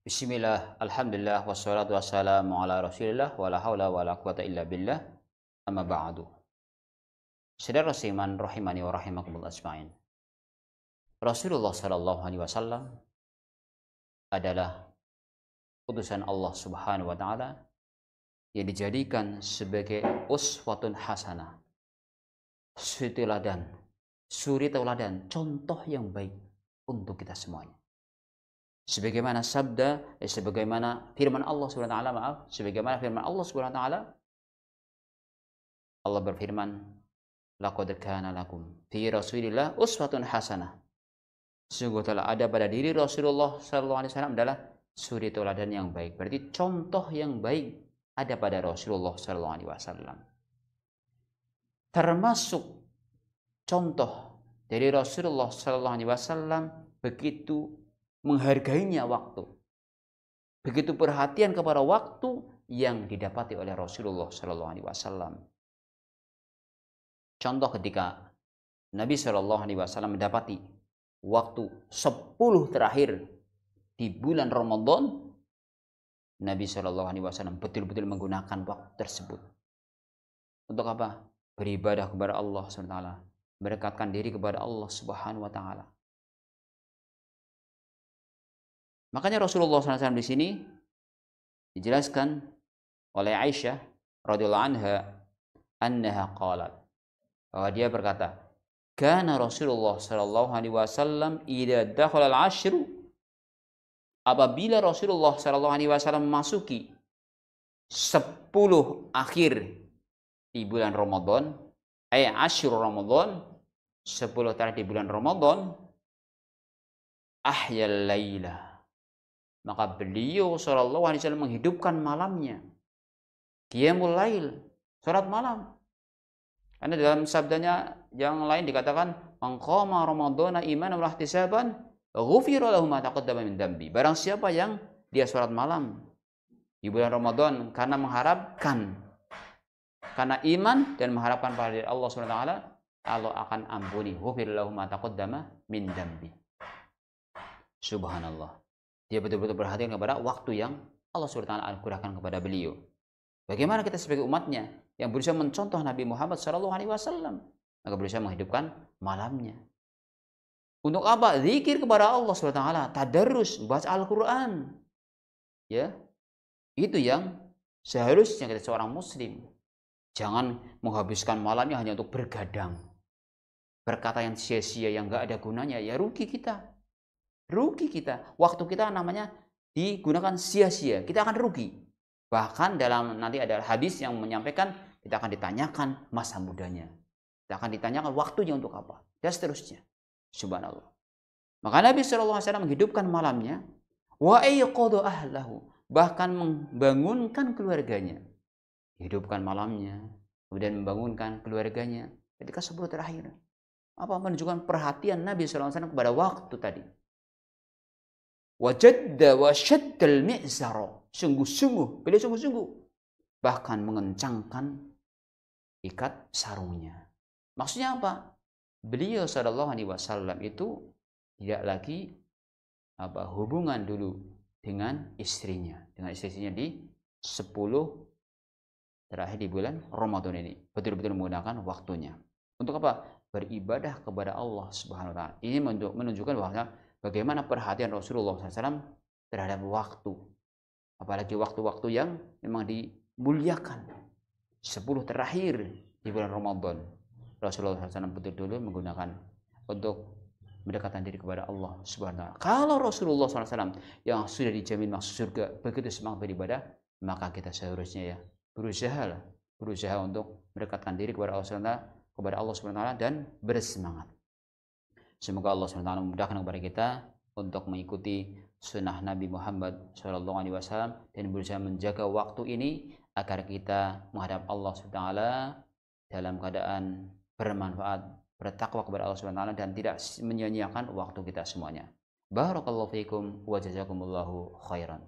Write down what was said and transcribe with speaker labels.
Speaker 1: Bismillah, alhamdulillah, wassalatu wassalamu ala rasulillah, wa la hawla wa la quwata illa billah, amma ba'du. Saudara seiman rahimani wa rahimakumullah ajma'in. Rasulullah sallallahu alaihi wasallam adalah utusan Allah Subhanahu wa taala yang dijadikan sebagai uswatun hasanah, suri tauladan, contoh yang baik untuk kita semuanya. Sebagaimana firman Allah Subhanahu wa taala, sebagaimana firman Allah Subhanahu wa taala, Allah berfirman, laqad kana lakum fi Rasulillah uswatun hasanah. Sungguh telah ada pada diri Rasulullah sallallahu alaihi wasallam adalah suri tauladan yang baik. Berarti contoh yang baik ada pada Rasulullah sallallahu alaihi wasallam. Termasuk contoh dari Rasulullah sallallahu alaihi wasallam begitu menghargainya waktu. Begitu perhatian kepada waktu yang didapati oleh Rasulullah sallallahu alaihi wasallam. Contoh ketika Nabi sallallahu alaihi wasallam mendapati waktu 10 terakhir di bulan Ramadan, Nabi sallallahu alaihi wasallam betul-betul menggunakan waktu tersebut. Untuk apa? Beribadah kepada Allah Subhanahu wa taala, mendekatkan diri kepada Allah Subhanahu wa taala. Makanya Rasulullah SAW di sini dijelaskan oleh Aisyah radhiyallahu anha qalat, bahwa dia berkata, kana Rasulullah sallallahu alaihi wasallam idza dakhala al-'ashru, apabila Rasulullah sallallahu alaihi wasallam memasuki 10 akhir di bulan Ramadan, asyur Ramadan, 10 terakhir di bulan Ramadan, ahyal lailah, maka beliau sallallahu alaihi wasallam menghidupkan malamnya. Qiyamul lail, salat malam. Karena dalam sabdanya yang lain dikatakan, man qama ramadhana imanan wa ihtisaban, ghufira lahu ma taqaddama min dambi. Barang siapa yang dia salat malam di bulan Ramadan karena mengharapkan, karena iman dan mengharapkan pahala dari Allah Subhanahu wa taala, Allah akan ampuni, ghufira lahu ma taqaddama min dambi. Subhanallah. Dia betul-betul perhatian kepada waktu yang Allah SWT anugerahkan kepada beliau. Bagaimana kita sebagai umatnya yang berusaha mencontoh Nabi Muhammad SAW, maka berusaha menghidupkan malamnya. Untuk apa? Zikir kepada Allah SWT, tadarrus, baca Al-Quran. Ya, itu yang seharusnya kita seorang muslim. Jangan menghabiskan malamnya hanya untuk bergadang, berkata yang sia-sia yang gak ada gunanya, ya rugi kita. Rugi kita, waktu kita namanya digunakan sia-sia, kita akan rugi. Bahkan dalam nanti ada hadis yang menyampaikan kita akan ditanyakan masa mudanya, kita akan ditanyakan waktunya untuk apa, dan seterusnya. Subhanallah. Maka Nabi SAW menghidupkan malamnya, wa ayqadha ahlahu, bahkan membangunkan keluarganya. Hidupkan malamnya, kemudian membangunkan keluarganya ketika 10 terakhir. Apa? Menunjukkan perhatian Nabi SAW kepada waktu tadi. Wajadda wa syaddal mi'zara, sungguh-sungguh, beliau sungguh-sungguh bahkan mengencangkan ikat sarungnya. Maksudnya apa? Beliau sallallahu alaihi wasallam itu tidak lagi hubungan dulu dengan istrinya di 10 terakhir di bulan Ramadan ini. Betul-betul menggunakan waktunya. Untuk apa? Beribadah kepada Allah Subhanahu wa taala. Ini menunjukkan bahwa bagaimana perhatian Rasulullah SAW terhadap waktu. Apalagi waktu-waktu yang memang dimuliakan. 10 terakhir di bulan Ramadan. Rasulullah SAW betul-betul menggunakan untuk mendekatkan diri kepada Allah Subhanahu wa taala. Kalau Rasulullah SAW yang sudah dijamin masuk surga begitu semangat beribadah, maka kita seharusnya ya berusaha untuk mendekatkan diri kepada Allah Subhanahu wa taala dan bersemangat. Semoga Allah SWT memudahkan kepada kita untuk mengikuti sunnah Nabi Muhammad SAW dan berusaha menjaga waktu ini agar kita menghadap Allah SWT dalam keadaan bermanfaat, bertakwa kepada Allah SWT dan tidak menyia-nyiakan waktu kita semuanya. Barakallahu fiikum wa jazakumullahu khairan.